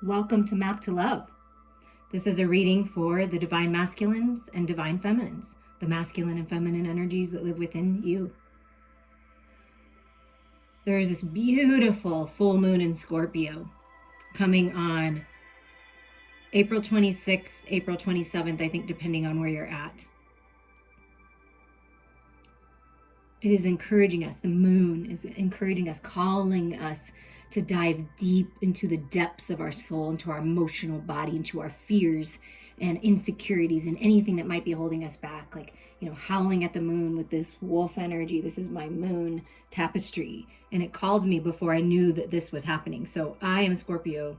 Welcome to Map to Love. This is a reading for the divine masculines and divine feminines, the masculine and feminine energies that live within you. There is this beautiful full moon in Scorpio coming on April 26th, April 27th, I think, depending on where you're at. It is encouraging us, the moon is encouraging us, calling us to dive deep into the depths of our soul, into our emotional body, into our fears and insecurities and anything that might be holding us back. Like, howling at the moon with this wolf energy. This is my moon tapestry. And it called me before I knew that this was happening. So I am Scorpio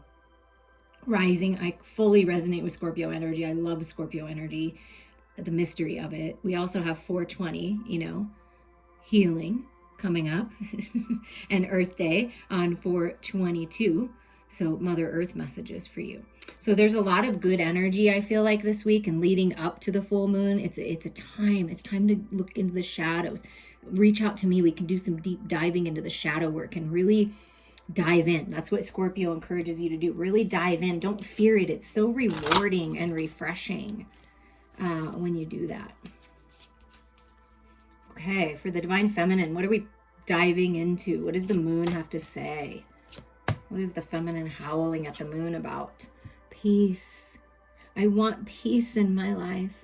rising. I fully resonate with Scorpio energy. I love Scorpio energy, the mystery of it. We also have 420, healing coming up and Earth Day on 4/22. So Mother Earth messages for you. So there's a lot of good energy, I feel like, this week and leading up to the full moon. It's time to look into the shadows. Reach out to me. We can do some deep diving into the shadow work and really dive in. That's what Scorpio encourages you to do. Really dive in. Don't fear it. It's so rewarding and refreshing when you do that. Okay, for the divine feminine, what are we diving into? What does the moon have to say? What is the feminine howling at the moon about? Peace. I want peace in my life.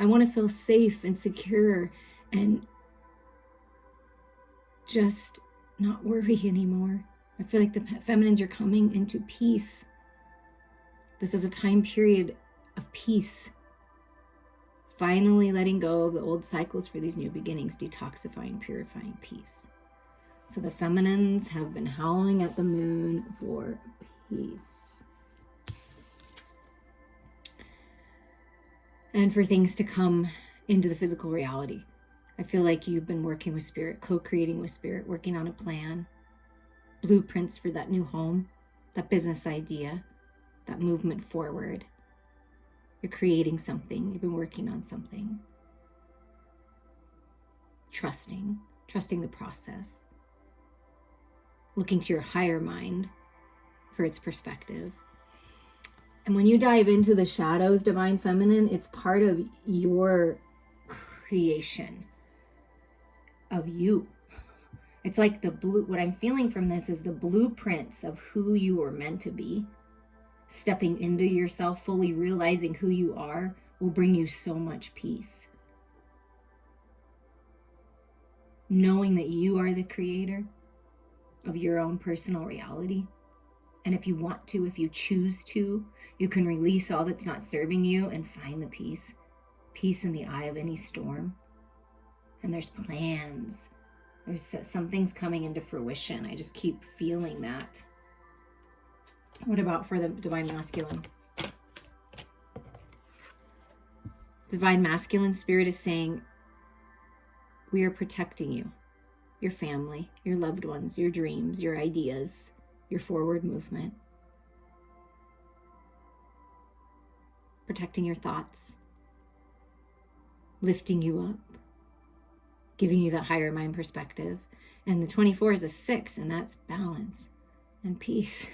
I want to feel safe and secure and just not worry anymore. I feel like the feminines are coming into peace. This is a time period of peace. Finally letting go of the old cycles for these new beginnings, detoxifying, purifying peace. So the feminines have been howling at the moon for peace. And for things to come into the physical reality. I feel like you've been working with spirit, co-creating with spirit, working on a plan, blueprints for that new home, that business idea, that movement forward. You're creating something. You've been working on something. Trusting the process. Looking to your higher mind for its perspective. And when you dive into the shadows, divine feminine, it's part of your creation of you. It's like what I'm feeling from this is the blueprints of who you were meant to be. Stepping into yourself, fully realizing who you are, will bring you so much peace. Knowing that you are the creator of your own personal reality. And if you want to, if you choose to, you can release all that's not serving you and find the peace. Peace in the eye of any storm. And there's plans. There's some things coming into fruition. I just keep feeling that. What about for the divine masculine? Divine masculine spirit is saying, we are protecting you, your family, your loved ones, your dreams, your ideas, your forward movement. Protecting your thoughts, lifting you up, giving you that higher mind perspective. And the 24 is a 6, and that's balance and peace.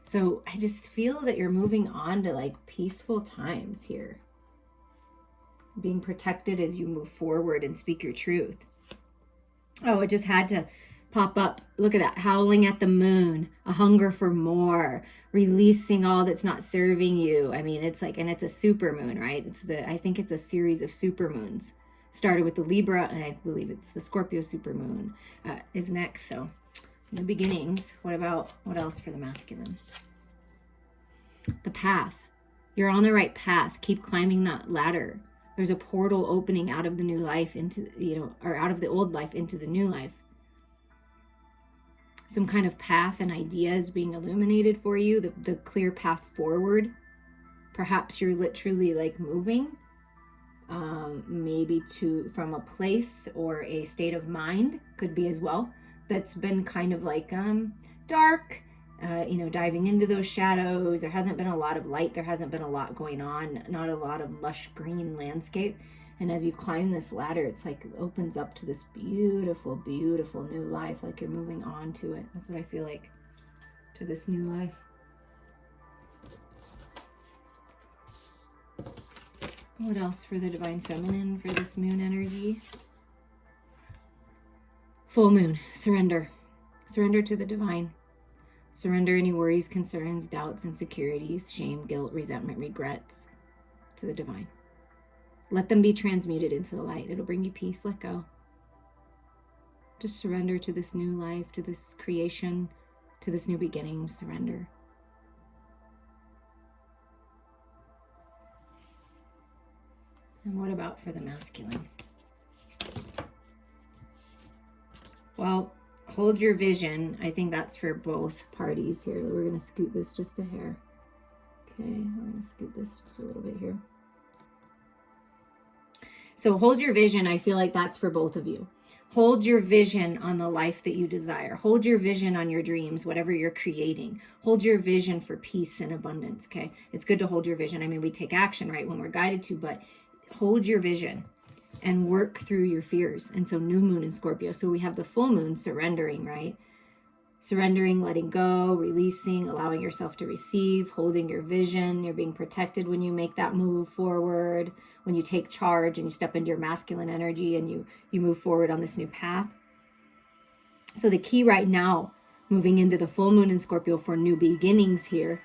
So I just feel that you're moving on to like peaceful times here. Being protected as you move forward and speak your truth. Oh, it just had to pop up. Look at that. Howling at the moon. A hunger for more. Releasing all that's not serving you. I mean, it's like, and it's a super moon, right? I think it's a series of super moons. Started with the Libra, and I believe it's the Scorpio super moon is next. So in the beginnings, what else for the masculine? The path. You're on the right path. Keep climbing that ladder. There's a portal opening out of the new life into, or out of the old life into the new life. Some kind of path and idea is being illuminated for you, the clear path forward. Perhaps you're literally like moving, maybe from a place or a state of mind, could be as well, that's been kind of like dark, diving into those shadows. There hasn't been a lot of light. There hasn't been a lot going on, not a lot of lush green landscape. And as you climb this ladder, it's like it opens up to this beautiful, beautiful new life, like you're moving on to it. That's what I feel like, to this new life. What else for the Divine Feminine for this moon energy? Full moon, surrender. Surrender to the divine. Surrender any worries, concerns, doubts, insecurities, shame, guilt, resentment, regrets to the divine. Let them be transmuted into the light. It'll bring you peace. Let go. Just surrender to this new life, to this creation, to this new beginning. Surrender. And what about for the masculine? Well, hold your vision. I think that's for both parties here. We're going to scoot this just a hair. Okay, we're going to scoot this just a little bit here. So hold your vision. I feel like that's for both of you. Hold your vision on the life that you desire. Hold your vision on your dreams, whatever you're creating. Hold your vision for peace and abundance, okay? It's good to hold your vision. I mean, we take action, right, when we're guided to, but hold your vision and work through your fears. And so new moon in Scorpio. So we have the full moon surrendering, right? Surrendering, letting go, releasing, allowing yourself to receive, holding your vision. You're being protected when you make that move forward, when you take charge and you step into your masculine energy and you move forward on this new path. So the key right now, moving into the full moon in Scorpio for new beginnings here,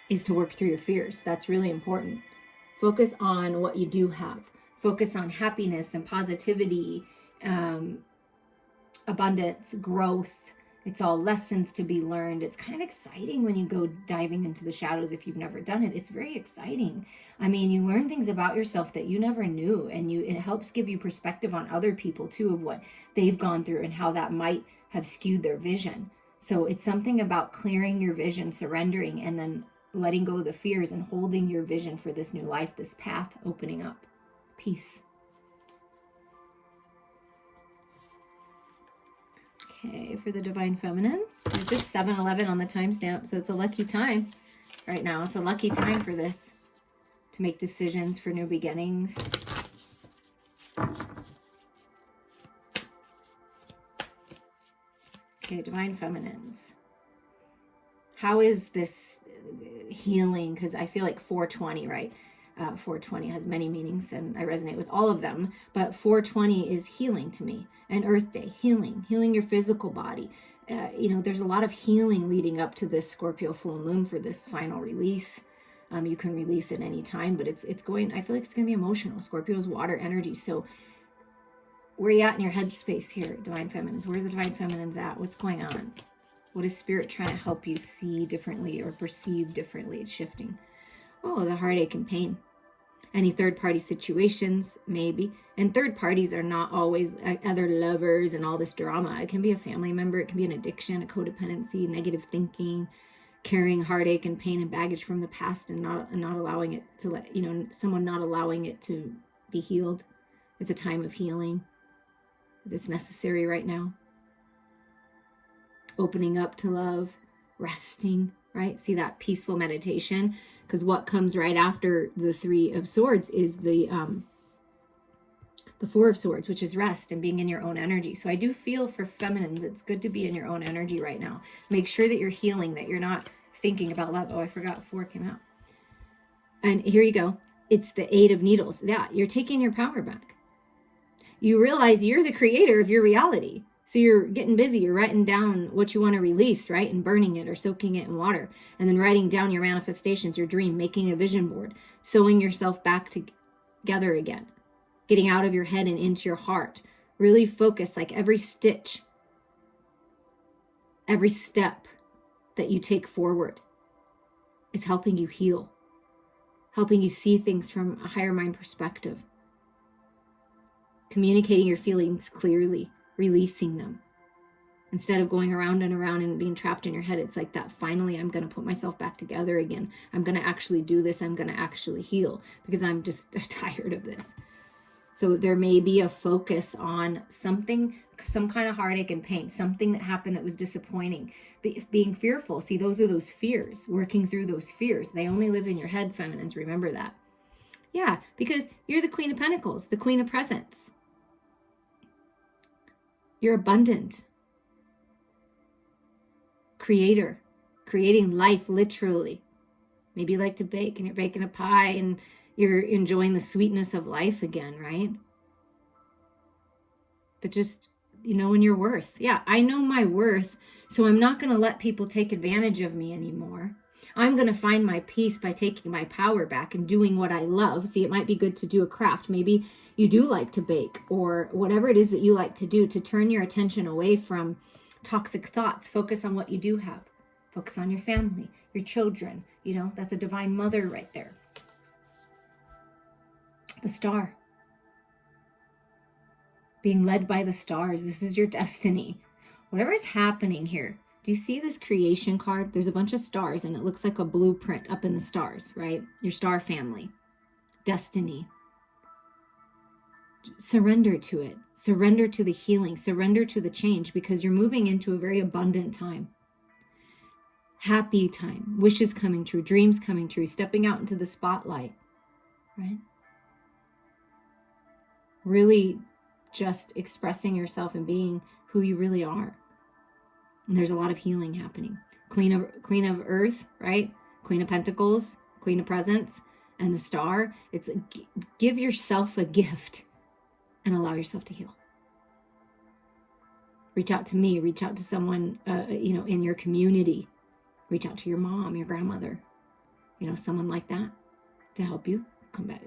is to work through your fears. That's really important. Focus on what you do have. Focus on happiness and positivity, abundance, growth. It's all lessons to be learned. It's kind of exciting when you go diving into the shadows if you've never done it. It's very exciting. I mean, you learn things about yourself that you never knew, and it helps give you perspective on other people too, of what they've gone through and how that might have skewed their vision. So it's something about clearing your vision, surrendering, and then letting go of the fears and holding your vision for this new life, this path opening up. Peace. Okay, for the Divine Feminine, there's just 7-11 on the timestamp, so it's a lucky time right now. It's a lucky time for this, to make decisions for new beginnings. Okay, Divine Feminines. How is this healing? Because I feel like 420, right? 420 has many meanings and I resonate with all of them, but 420 is healing to me. And Earth Day, healing your physical body. There's a lot of healing leading up to this Scorpio full moon for this final release. You can release at any time, but it's going, I feel like it's going to be emotional. Scorpio's water energy. So where are you at in your headspace here, Divine Feminines? Where are the Divine Feminines at? What's going on? What is Spirit trying to help you see differently or perceive differently? It's shifting. Oh, the heartache and pain. Any third-party situations, maybe. And third parties are not always other lovers and all this drama. It can be a family member. It can be an addiction, a codependency, negative thinking, carrying heartache and pain and baggage from the past and not allowing it to someone not allowing it to be healed. It's a time of healing. It's necessary right now. Opening up to love, resting, right? See that peaceful meditation. Because what comes right after the Three of Swords is the Four of Swords, which is rest and being in your own energy. So I do feel for feminines, it's good to be in your own energy right now. Make sure that you're healing, that you're not thinking about love. Oh, I forgot 4 came out. And here you go. It's the 8 of Needles. Yeah, you're taking your power back. You realize you're the creator of your reality. So you're getting busy, you're writing down what you want to release, right? And burning it or soaking it in water. And then writing down your manifestations, your dream, making a vision board, sewing yourself back together again, getting out of your head and into your heart. Really focus, like every stitch, every step that you take forward is helping you heal, helping you see things from a higher mind perspective, communicating your feelings clearly, releasing them. Instead of going around and around and being trapped in your head, it's like that finally I'm going to put myself back together again. I'm going to actually do this. I'm going to actually heal because I'm just tired of this. So there may be a focus on something, some kind of heartache and pain, something that happened that was disappointing, being fearful. See, those are those fears, working through those fears. They only live in your head, feminines. Remember that. Yeah, because you're the Queen of Pentacles, the Queen of Presents. You're abundant. Creator, creating life literally. Maybe you like to bake and you're baking a pie and You're enjoying the sweetness of life again, right? But just, knowing your worth. Yeah, I know my worth, so I'm not going to let people take advantage of me anymore. I'm going to find my peace by taking my power back and doing what I love. See, it might be good to do a craft. Maybe you do like to bake, or whatever it is that you like to do, to turn your attention away from toxic thoughts. Focus on what you do have. Focus on your family, your children. That's a divine mother right there. The star. Being led by the stars. This is your destiny. Whatever is happening here. Do you see this creation card? There's a bunch of stars and it looks like a blueprint up in the stars, right? Your star family. Destiny. Surrender to it. Surrender to the healing. Surrender to the change, because you're moving into a very abundant time. Happy time. Wishes coming true. Dreams coming true. Stepping out into the spotlight, right? Really just expressing yourself and being who you really are. And there's a lot of healing happening. Queen of Earth, right? Queen of Pentacles, Queen of Presents, and the star. It's give yourself a gift and allow yourself to heal. Reach out to me. Reach out to someone, in your community. Reach out to your mom, your grandmother, someone like that, to help you come back,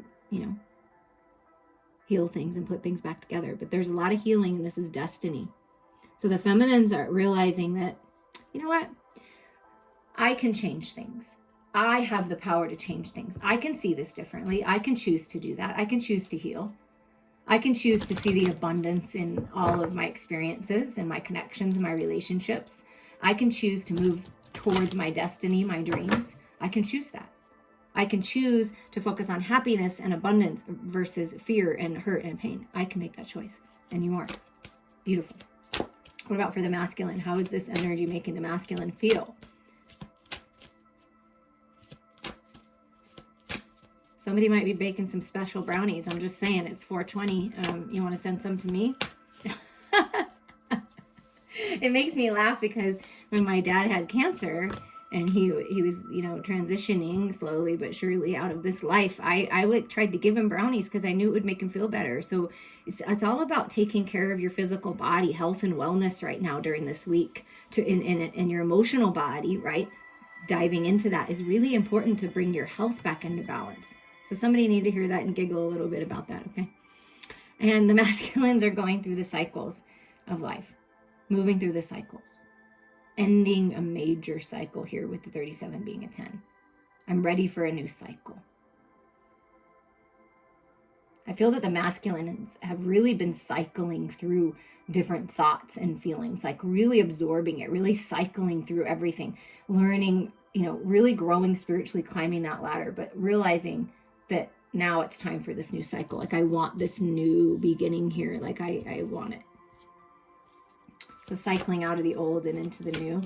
heal things and put things back together. But there's a lot of healing, and this is destiny. So the feminines are realizing that, you know what? I can change things. I have the power to change things. I can see this differently. I can choose to do that. I can choose to heal. I can choose to see the abundance in all of my experiences and my connections and my relationships. I can choose to move towards my destiny, my dreams. I can choose that. I can choose to focus on happiness and abundance versus fear and hurt and pain. I can make that choice. And you are. Beautiful. What about for the masculine? How is this energy making the masculine feel? Somebody might be baking some special brownies. I'm just saying, it's 420. You want to send some to me? It makes me laugh because when my dad had cancer and he was, transitioning slowly but surely out of this life, I tried to give him brownies because I knew it would make him feel better. So it's all about taking care of your physical body, health and wellness right now during this week, in your emotional body, right? Diving into that is really important to bring your health back into balance. So somebody need to hear that and giggle a little bit about that, okay? And the masculines are going through the cycles of life, moving through the cycles, ending a major cycle here with the 37 being a 10. I'm ready for a new cycle. I feel that the masculines have really been cycling through different thoughts and feelings, like really absorbing it, really cycling through everything, learning, really growing spiritually, climbing that ladder, but realizing that now it's time for this new cycle. Like I want this new beginning here. Like I want it. So cycling out of the old and into the new.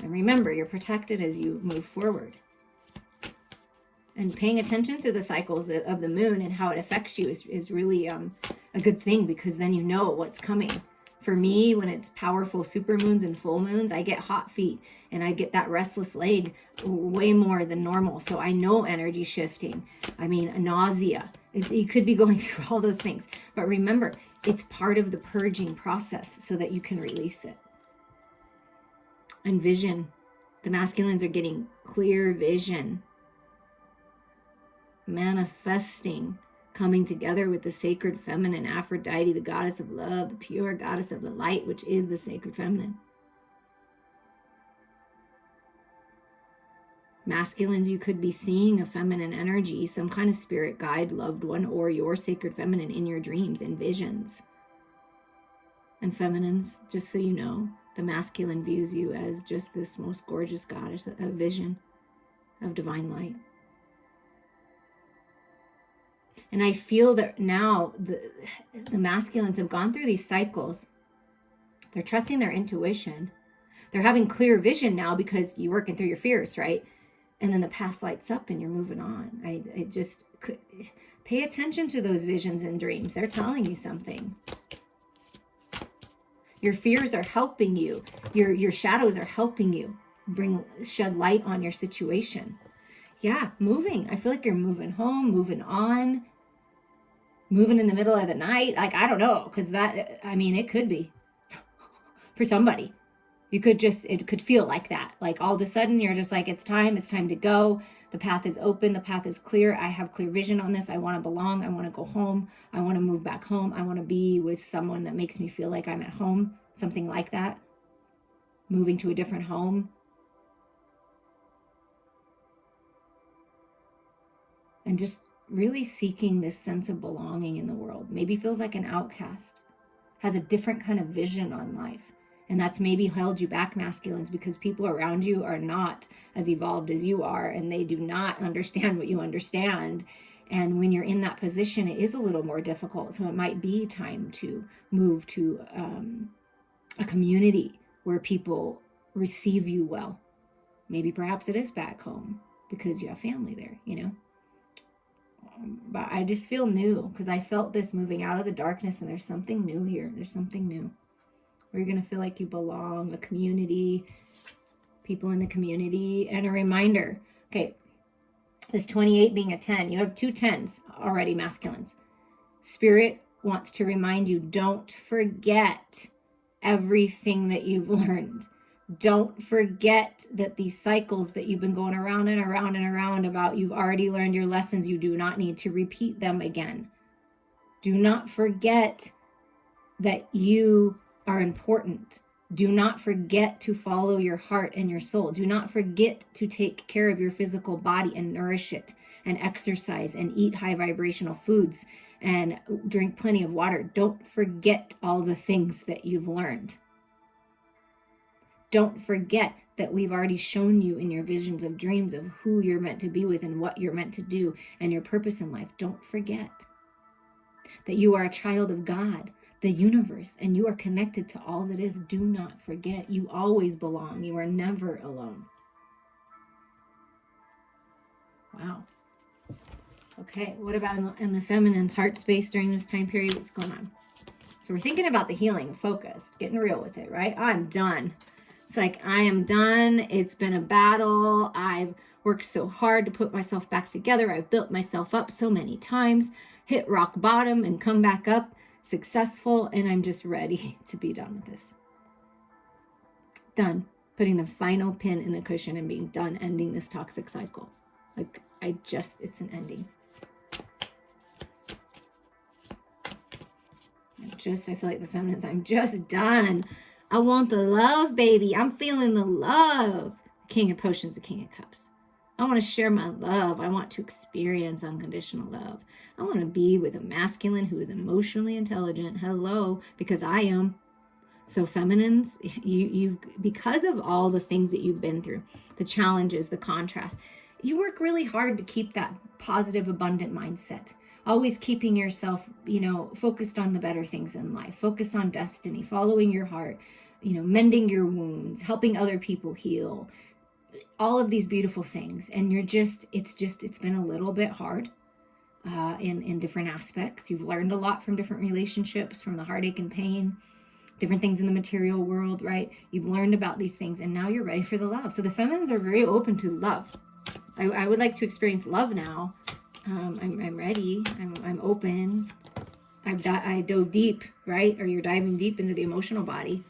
And remember, you're protected as you move forward. And paying attention to the cycles of the moon and how it affects you is really a good thing, because then you know what's coming. For me, when it's powerful supermoons and full moons, I get hot feet and I get that restless leg way more than normal. So I know energy shifting. I mean, nausea. You could be going through all those things. But remember, it's part of the purging process so that you can release it. And vision. The masculines are getting clear vision. Manifesting. Coming together with the sacred feminine, Aphrodite, the goddess of love, the pure goddess of the light, which is the sacred feminine. Masculines, you could be seeing a feminine energy, some kind of spirit guide, loved one, or your sacred feminine in your dreams and visions. And feminines, just so you know, the masculine views you as just this most gorgeous goddess, a vision of divine light. And I feel that now the masculines have gone through these cycles. They're trusting their intuition. They're having clear vision now because you're working through your fears, right? And then the path lights up and you're moving on. I just pay attention to those visions and dreams. They're telling you something. Your fears are helping you. Your shadows are helping you shed light on your situation. Yeah, moving. I feel like you're moving home, moving on, moving in the middle of the night. Like, I don't know, because it could be for somebody. It could feel like that. Like all of a sudden you're just like, it's time to go. The path is open. The path is clear. I have clear vision on this. I want to belong. I want to go home. I want to move back home. I want to be with someone that makes me feel like I'm at home. Something like that. Moving to a different home. And just really seeking this sense of belonging in the world. Maybe feels like an outcast. Has a different kind of vision on life. And that's maybe held you back, masculines, because people around you are not as evolved as you are, and they do not understand what you understand. And when you're in that position, it is a little more difficult. So it might be time to move to a community where people receive you well. Maybe perhaps it is back home because you have family there, But I just feel new, because I felt this moving out of the darkness, and there's something new here. There's something new. Where you're going to feel like you belong, a community, people in the community, and a reminder. Okay, this 28 being a 10, you have 2 10s already, masculines. Spirit wants to remind you, don't forget everything that you've learned. Don't forget that these cycles that you've been going around and around and around about, you've already learned your lessons. You do not need to repeat them again. Do not forget that you are important. Do not forget to follow your heart and your soul. Do not forget to take care of your physical body and nourish it and exercise and eat high vibrational foods and drink plenty of water. Don't forget all the things that you've learned. Don't forget that we've already shown you in your visions of dreams of who you're meant to be with and what you're meant to do and your purpose in life. Don't forget that you are a child of God, the universe, and you are connected to all that is. Do not forget, you always belong. You are never alone. Wow. Okay, what about in the feminine's heart space during this time period? What's going on? So we're thinking about the healing, focused, getting real with it, right? I'm done. It's like, I am done. It's been a battle. I've worked so hard to put myself back together. I've built myself up so many times, hit rock bottom and come back up successful, and I'm just ready to be done with this. Done. Putting the final pin in the cushion and being done, ending this toxic cycle. Like, it's an ending. I feel like the feminines, I'm just done. I want the love, baby. I'm feeling the love. King of Potions, the King of Cups. I want to share my love. I want to experience unconditional love. I want to be with a masculine who is emotionally intelligent. Hello, because I am. So feminines, you've because of all the things that you've been through, the challenges, the contrast, you work really hard to keep that positive, abundant mindset. Always keeping yourself, focused on the better things in life. Focus on destiny, following your heart, mending your wounds, helping other people heal. All of these beautiful things. And it's been a little bit hard in different aspects. You've learned a lot from different relationships, from the heartache and pain, different things in the material world, right? You've learned about these things, and now you're ready for the love. So the feminines are very open to love. I would like to experience love now. I'm ready. I'm open. I dove deep, right? Or you're diving deep into the emotional body.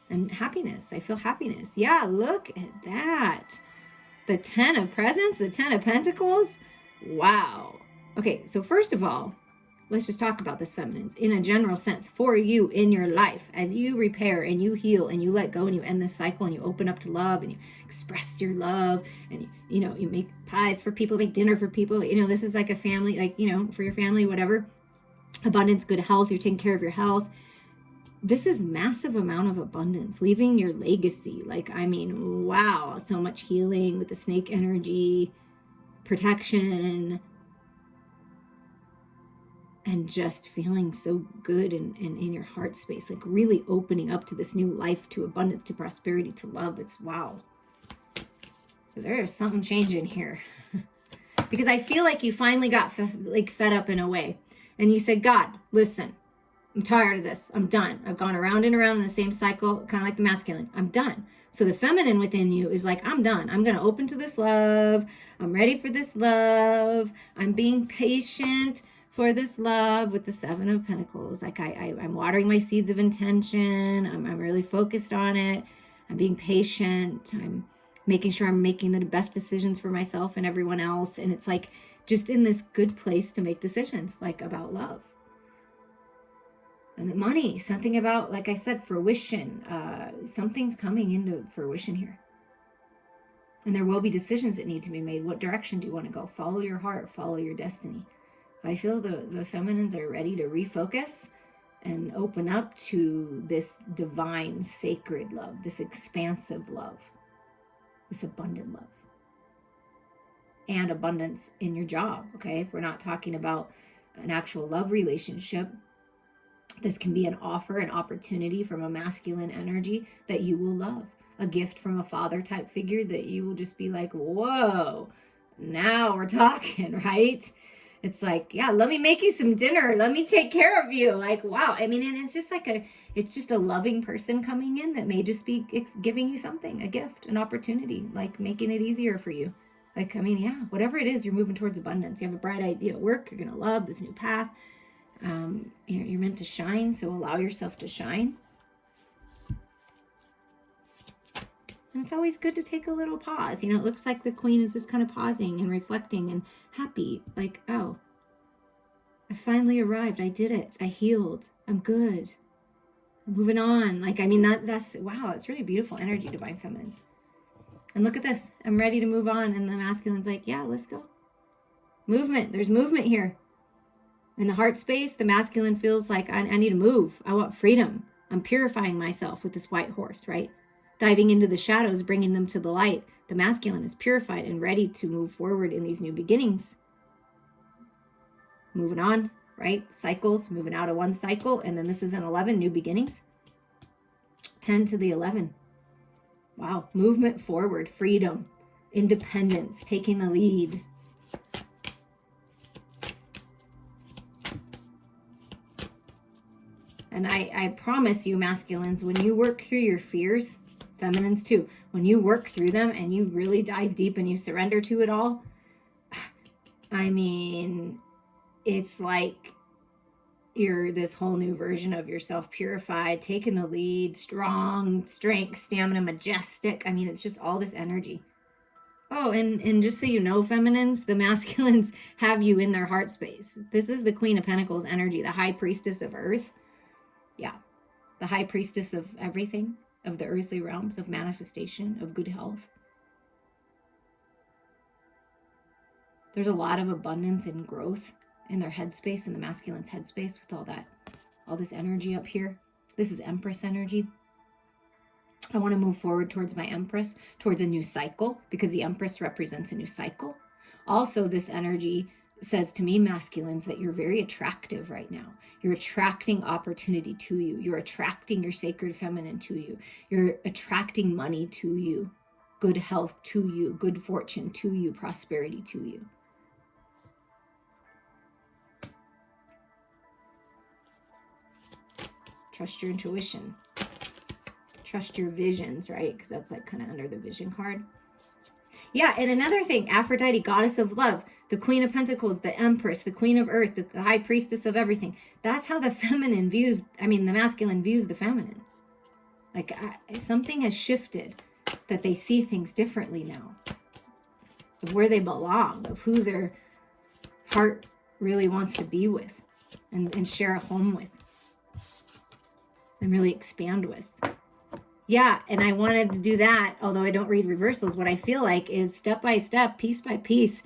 And happiness. I feel happiness. Yeah, look at that. The 10 of Presents, the 10 of Pentacles. Wow. Okay, so first of all, let's just talk about this, feminines, in a general sense, for you in your life, as you repair and you heal and you let go and you end this cycle and you open up to love and you express your love and, you make pies for people, make dinner for people. This is like a family, for your family, whatever. Abundance, good health, you're taking care of your health. This is massive amount of abundance, leaving your legacy. Wow, so much healing with the snake energy, protection, and just feeling so good and in your heart space, like really opening up to this new life, to abundance, to prosperity, to love. It's wow. There's something changing here. Because I feel like you finally got fed up in a way. And you said, God, listen, I'm tired of this. I'm done. I've gone around and around in the same cycle, kind of like the masculine. I'm done. So the feminine within you is like, I'm done. I'm going to open to this love. I'm ready for this love. I'm being patient for this love with the Seven of Pentacles. Like I'm watering my seeds of intention. I'm really focused on it. I'm being patient. I'm making sure I'm making the best decisions for myself and everyone else. And it's like just in this good place to make decisions, like about love. And the money, something about, like I said, fruition. Something's coming into fruition here. And there will be decisions that need to be made. What direction do you want to go? Follow your heart, follow your destiny. I feel the feminines are ready to refocus and open up to this divine, sacred love, this expansive love, this abundant love. And abundance in your job, okay? If we're not talking about an actual love relationship, this can be an offer, an opportunity from a masculine energy that you will love. A gift from a father type figure that you will just be like, whoa, now we're talking, right? It's like, yeah, let me make you some dinner. Let me take care of you. Like, wow. I mean, and it's just like it's just a loving person coming in that may just be giving you something, a gift, an opportunity, like making it easier for you. Like, I mean, yeah, whatever it is, you're moving towards abundance. You have a bright idea at work. You're going to love this new path. You're meant to shine, so allow yourself to shine. And it's always good to take a little pause. You know, it looks like the queen is just kind of pausing and reflecting and happy. Like, oh, I finally arrived. I did it. I healed. I'm good. I'm moving on. Like, I mean, that's, wow, it's really beautiful energy, divine feminines. And look at this. I'm ready to move on. And the masculine's like, yeah, let's go. Movement. There's movement here. In the heart space, the masculine feels like I need to move. I want freedom. I'm purifying myself with this white horse, right? Diving into the shadows, bringing them to the light. The masculine is purified and ready to move forward in these new beginnings. Moving on, right? Cycles, moving out of one cycle. And then this is an 11, new beginnings. 10 to the 11. Wow. Movement forward, freedom, independence, taking the lead. And I promise you, masculines, when you work through your fears, feminines too, when you work through them and you really dive deep and you surrender to it all, I mean, it's like you're this whole new version of yourself, purified, taking the lead, strong, strength, stamina, majestic. I mean, it's just all this energy. Oh, and just so you know, feminines, the masculines have you in their heart space. This is the Queen of Pentacles energy, the high priestess of earth. Yeah, the high priestess of everything, of the earthly realms, of manifestation, of good health. There's a lot of abundance and growth in their headspace, in the masculine's headspace, with all this energy up here. This is Empress energy. I want to move forward towards my Empress, towards a new cycle, because the Empress represents a new cycle. Also, this energy says to me, masculines, that you're very attractive right now. You're attracting opportunity to you. You're attracting your sacred feminine to you. You're attracting money to you, good health to you, good fortune to you, prosperity to you. Trust your intuition. Trust your visions, right? Because that's like kind of under the vision card. Yeah, and another thing, Aphrodite, goddess of love, the Queen of Pentacles, the Empress, the Queen of Earth, the high priestess of everything. That's how the feminine views, the masculine views the feminine. Like something has shifted, that they see things differently now, of where they belong, of who their heart really wants to be with and share a home with and really expand with. Yeah, and I wanted to do that, although I don't read reversals. What I feel like is step by step, piece by piece,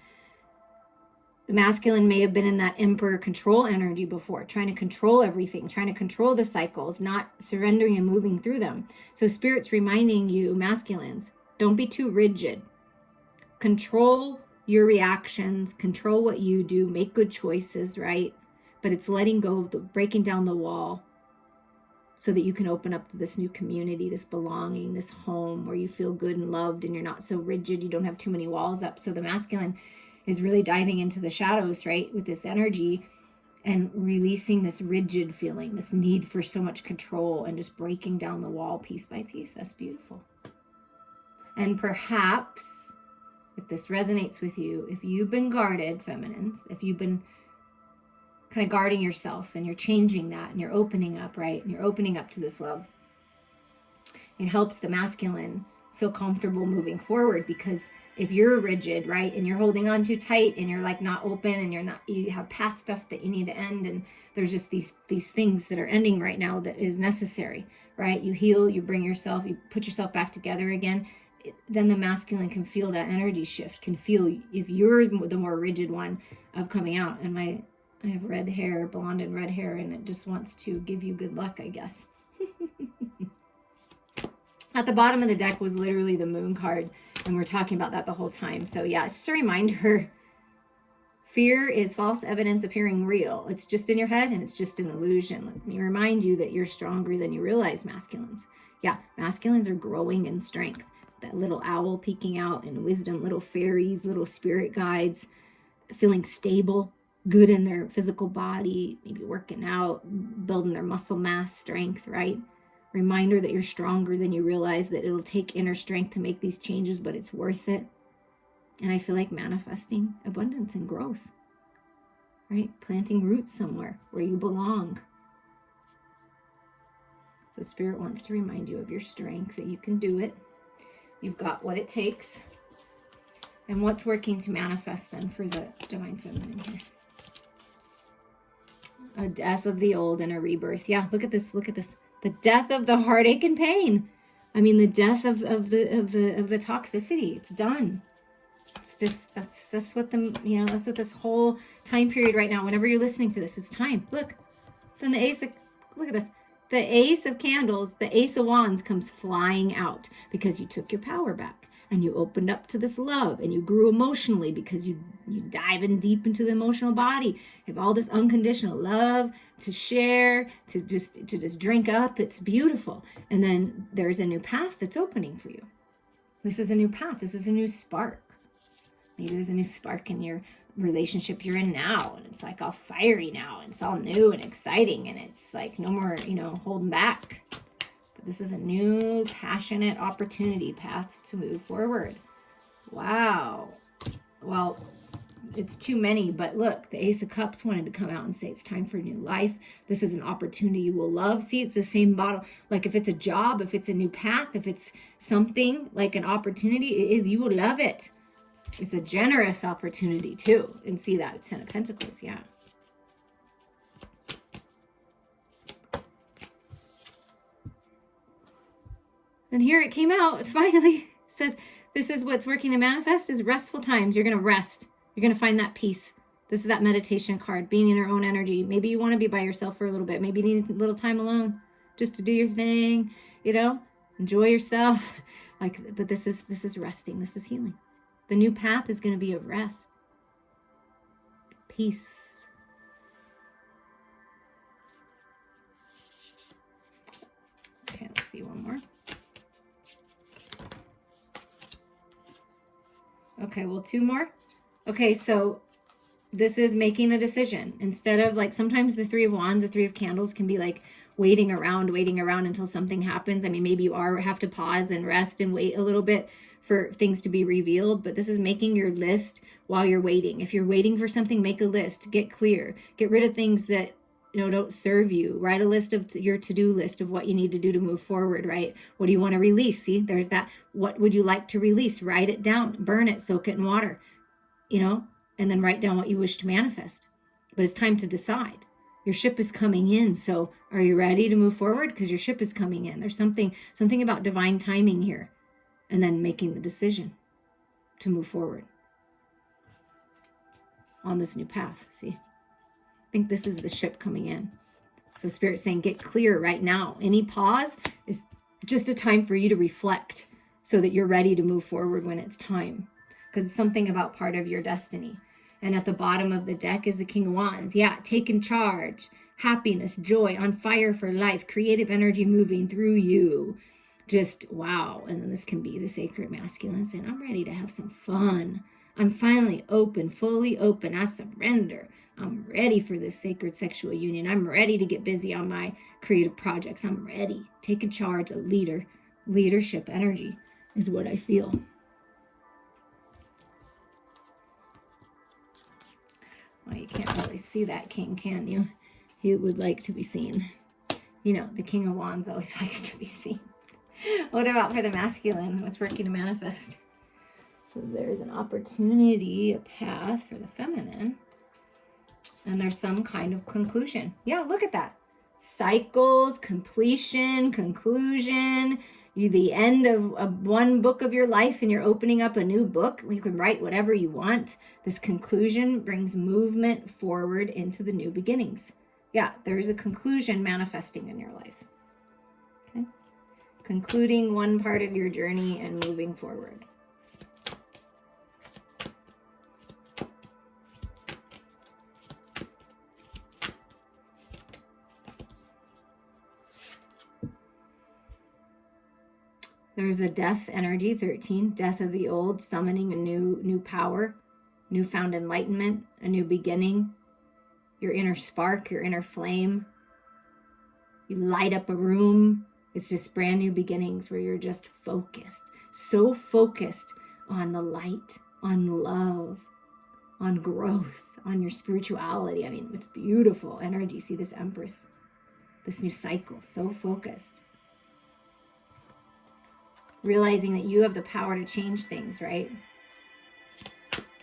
the masculine may have been in that emperor control energy before, trying to control everything, trying to control the cycles, not surrendering and moving through them. So Spirit's reminding you, masculines, don't be too rigid. Control your reactions, control what you do, make good choices, right? But it's letting go of breaking down the wall, so that you can open up to this new community, this belonging, this home where you feel good and loved and you're not so rigid, you don't have too many walls up. So the masculine is really diving into the shadows, right, with this energy and releasing this rigid feeling, this need for so much control, and just breaking down the wall piece by piece. That's beautiful. And perhaps, if this resonates with you, if you've been guarded, feminines, if you've been kind of guarding yourself and you're changing that and you're opening up, right? And you're opening up to this love, it helps the masculine feel comfortable moving forward, because if you're rigid, right, and you're holding on too tight and you're like not open and you have past stuff that you need to end, and there's just these things that are ending right now that is necessary, right? You heal, you bring yourself, you put yourself back together again. Then the masculine can feel that energy shift, can feel if you're the more rigid one of coming out. And I have red hair, blonde and red hair, and it just wants to give you good luck, I guess. At the bottom of the deck was literally the moon card, and we're talking about that the whole time. So yeah, it's just a reminder. Fear is false evidence appearing real. It's just in your head, and it's just an illusion. Let me remind you that you're stronger than you realize, masculines. Yeah, masculines are growing in strength. That little owl peeking out in wisdom, little fairies, little spirit guides, feeling stable, good in their physical body, maybe working out, building their muscle mass, strength, right? Reminder that you're stronger than you realize, that it'll take inner strength to make these changes, but it's worth it. And I feel like manifesting abundance and growth, right? Planting roots somewhere where you belong. So Spirit wants to remind you of your strength, that you can do it. You've got what it takes. And what's working to manifest then for the Divine Feminine here? A death of the old and a rebirth. Yeah, look at this. Look at this. The death of the heartache and pain. I mean, the death of the toxicity. It's done. It's just that's what that's what this whole time period right now. Whenever you're listening to this, it's time. Look, then look at this. The Ace of Candles, the Ace of Wands comes flying out because you took your power back and you opened up to this love and you grew emotionally because you dive in deep into the emotional body. You have all this unconditional love to share, to just drink up. It's beautiful. And then there's a new path that's opening for you. This is a new path. This is a new spark. Maybe there's a new spark in your relationship you're in now, and it's like all fiery now, and it's all new and exciting, and it's like no more holding back. But this is a new passionate opportunity path to move forward. Wow. Well, it's too many, but look, the Ace of Cups wanted to come out and say it's time for a new life. This is an opportunity you will love. See, it's the same bottle. Like if it's a job, if it's a new path, if it's something like an opportunity, it is, you will love it. It's a generous opportunity too. And see that 10 of Pentacles, yeah. And here it came out, finally. It says, this is what's working to manifest is restful times. You're going to rest. You're going to find that peace. This is that meditation card, being in your own energy. Maybe you want to be by yourself for a little bit. Maybe you need a little time alone just to do your thing, enjoy yourself. But this is resting. This is healing. The new path is going to be of rest, peace. Okay, let's see one more. Okay, well, two more. Okay, so this is making a decision. Instead of sometimes the Three of Wands, the Three of Candles can be like waiting around until something happens. I mean, maybe you have to pause and rest and wait a little bit for things to be revealed, but this is making your list while you're waiting. If you're waiting for something, make a list, get clear, get rid of things that don't serve you. Write a list of your to-do list of what you need to do to move forward, right? What do you want to release? See, there's that. What would you like to release? Write it down, burn it, soak it in water, and then write down what you wish to manifest. But it's time to decide. Your ship is coming in. So are you ready to move forward? Because your ship is coming in. There's something about divine timing here. And then making the decision to move forward on this new path. See, I think this is the ship coming in. So Spirit's saying, get clear right now. Any pause is just a time for you to reflect so that you're ready to move forward when it's time. Because it's something about part of your destiny. And at the bottom of the deck is the King of Wands. Yeah, taking charge, happiness, joy, on fire for life, creative energy moving through you. Just wow. And then this can be the sacred masculine saying, I'm ready to have some fun. I'm finally open, fully open. I surrender. I'm ready for this sacred sexual union. I'm ready to get busy on my creative projects. I'm ready. Taking charge, a leader. Leadership energy is what I feel. Well, you can't really see that king, can you? He would like to be seen. You know, the King of Wands always likes to be seen. What about for the masculine? What's working to manifest? So there's an opportunity, a path for the feminine. And there's some kind of conclusion. Yeah, look at that. Cycles, completion, conclusion. You the end of one book of your life and you're opening up a new book. You can write whatever you want. This conclusion brings movement forward into the new beginnings. Yeah, there's a conclusion manifesting in your life. Okay. Concluding one part of your journey and moving forward. There's a death energy, 13, death of the old, summoning a new power, newfound enlightenment, a new beginning, your inner spark, your inner flame. You light up a room. It's just brand new beginnings where you're just focused, so focused on the light, on love, on growth, on your spirituality. I mean, it's beautiful energy. See this Empress, this new cycle, so focused. Realizing that you have the power to change things, right?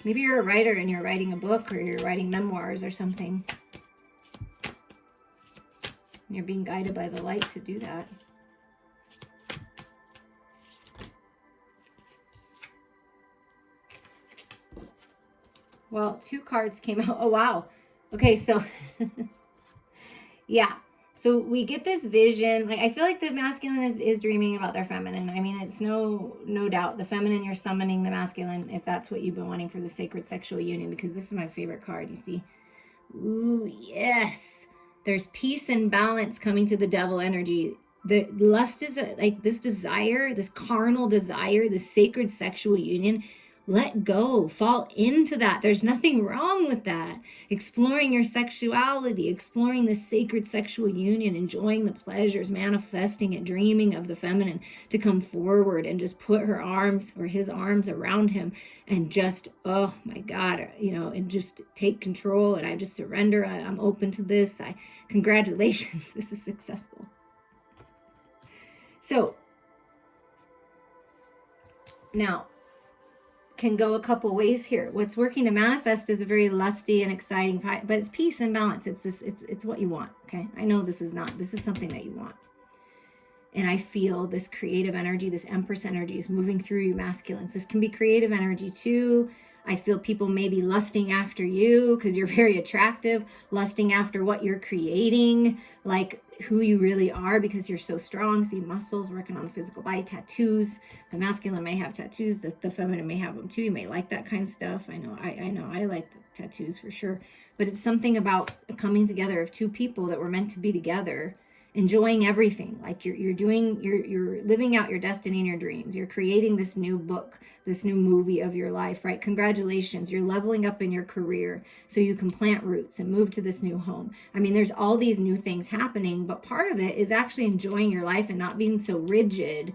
Maybe you're a writer and you're writing a book or you're writing memoirs or something. And you're being guided by the light to do that. Well, 2 cards came out. Oh, wow. Okay, so yeah. So we get this vision, like I feel like the masculine is dreaming about their feminine. I mean, it's no doubt the feminine, you're summoning the masculine if that's what you've been wanting for the sacred sexual union, because this is my favorite card, you see. Ooh, yes. There's peace and balance coming to the devil energy. The lust is like this desire, this carnal desire, this sacred sexual union. Let go, fall into that. There's nothing wrong with that. Exploring your sexuality, exploring the sacred sexual union, enjoying the pleasures, manifesting it, dreaming of the feminine to come forward and just put her arms or his arms around him and just, oh my God, you know, and just take control. And I just surrender. I'm open to this. Congratulations, this is successful. So now, can go a couple ways here. What's working to manifest is a very lusty and exciting, but it's peace and balance. It's just, it's what you want. Okay. I know this is something that you want. And I feel this creative energy, this Empress energy is moving through you masculines. This can be creative energy too. I feel people may be lusting after you because you're very attractive, lusting after what you're creating, like who you really are because you're so strong. See muscles, working on the physical body, tattoos. The masculine may have tattoos. The feminine may have them too. You may like that kind of stuff. I know I like the tattoos for sure. But it's something about coming together of 2 people that were meant to be together, enjoying everything. Like you're living out your destiny and your dreams. You're creating this new book, this new movie of your life, right? Congratulations. You're leveling up in your career so you can plant roots and move to this new home. I mean, there's all these new things happening, but part of it is actually enjoying your life and not being so rigid,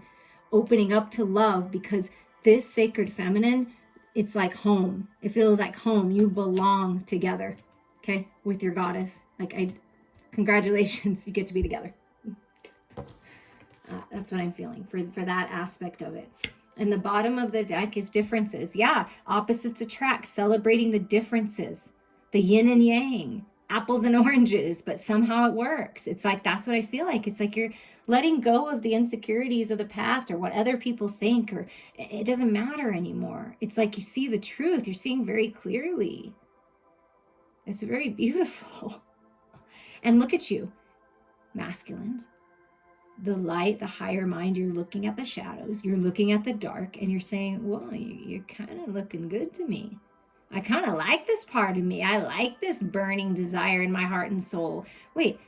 opening up to love, because this sacred feminine, it's like home. It feels like home. You belong together, okay, with your goddess. Congratulations, you get to be together. That's what I'm feeling for that aspect of it. And the bottom of the deck is differences. Yeah, opposites attract, celebrating the differences, the yin and yang, apples and oranges, but somehow it works. It's like, that's what I feel like. It's like you're letting go of the insecurities of the past or what other people think, or it doesn't matter anymore. It's like you see the truth. You're seeing very clearly. It's very beautiful. And look at you, masculines. The light, the higher mind, you're looking at the shadows, you're looking at the dark, and you're saying, well, you're kind of looking good to me. I kind of like this part of me. I like this burning desire in my heart and soul. Wait,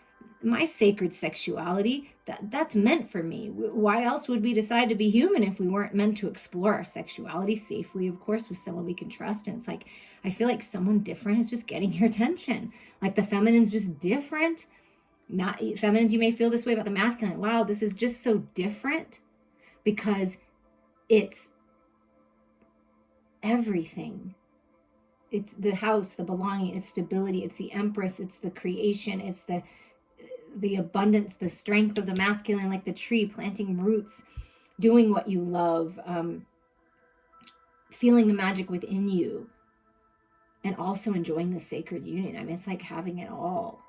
my sacred sexuality, that's meant for me. Why else would we decide to be human if we weren't meant to explore our sexuality safely, of course, with someone we can trust? And it's like, I feel like someone different is just getting your attention. Like the feminine's just different. Not feminines, you may feel this way about the masculine. Wow, this is just so different, because it's everything. It's the house, the belonging, it's stability, it's the empress, it's the creation, it's the abundance, the strength of the masculine, like the tree planting roots, doing what you love, feeling the magic within you, and also enjoying the sacred union. I mean, it's like having it all.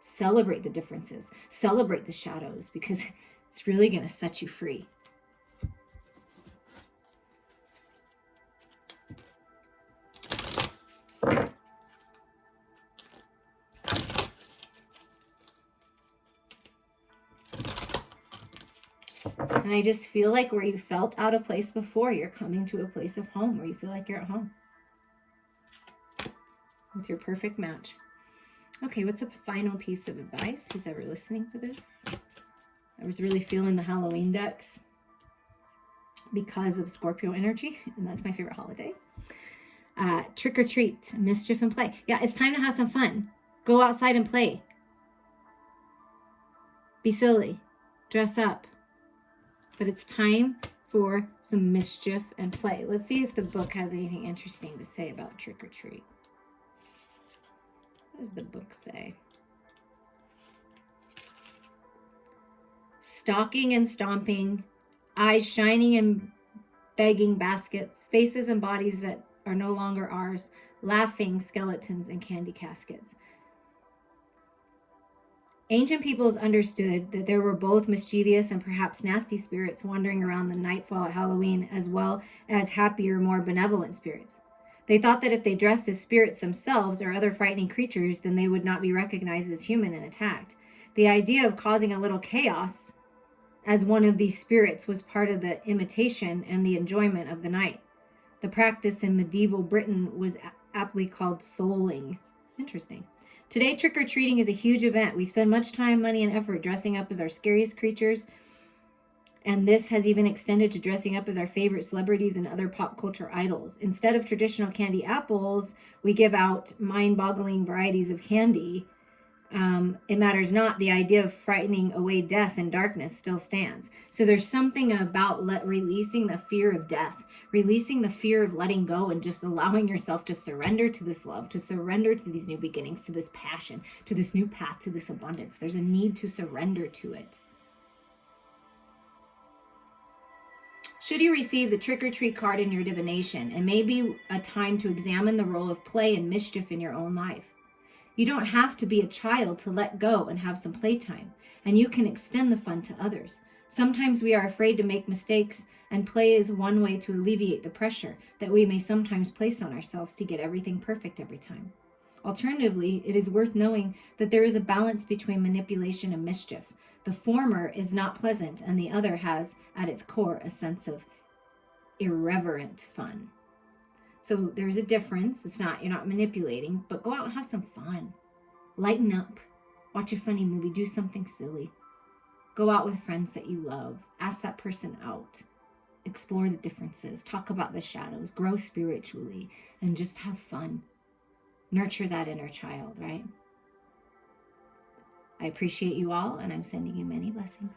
Celebrate the differences, celebrate the shadows, because it's really going to set you free. And I just feel like where you felt out of place before, you're coming to a place of home where you feel like you're at home with your perfect match. Okay, what's a final piece of advice? Who's ever listening to this? I was really feeling the Halloween decks because of Scorpio energy, and that's my favorite holiday. Trick or treat, mischief and play. Yeah, it's time to have some fun. Go outside and play. Be silly. Dress up. But it's time for some mischief and play. Let's see if the book has anything interesting to say about trick or treat. What does the book say? Stalking and stomping, eyes shining and begging baskets, faces and bodies that are no longer ours, laughing skeletons and candy caskets. Ancient peoples understood that there were both mischievous and perhaps nasty spirits wandering around the nightfall at Halloween, as well as happier, more benevolent spirits. They thought that if they dressed as spirits themselves or other frightening creatures, then they would not be recognized as human and attacked. The idea of causing a little chaos as one of these spirits was part of the imitation and the enjoyment of the night. The practice in medieval Britain was aptly called souling. Interesting. Today, trick-or-treating is a huge event. We spend much time, money, and effort dressing up as our scariest creatures, and this has even extended to dressing up as our favorite celebrities and other pop culture idols. Instead of traditional candy apples, we give out mind-boggling varieties of candy. It matters not. The idea of frightening away death and darkness still stands. So there's something about releasing the fear of death, releasing the fear of letting go, and just allowing yourself to surrender to this love, to surrender to these new beginnings, to this passion, to this new path, to this abundance. There's a need to surrender to it. Should you receive the trick-or-treat card in your divination, it may be a time to examine the role of play and mischief in your own life. You don't have to be a child to let go and have some playtime, and you can extend the fun to others. Sometimes we are afraid to make mistakes, and play is one way to alleviate the pressure that we may sometimes place on ourselves to get everything perfect every time. Alternatively, it is worth knowing that there is a balance between manipulation and mischief. The former is not pleasant, and the other has, at its core, a sense of irreverent fun. So there's a difference. You're not manipulating, but go out and have some fun. Lighten up. Watch a funny movie. Do something silly. Go out with friends that you love. Ask that person out. Explore the differences. Talk about the shadows. Grow spiritually. And just have fun. Nurture that inner child, right? I appreciate you all, and I'm sending you many blessings.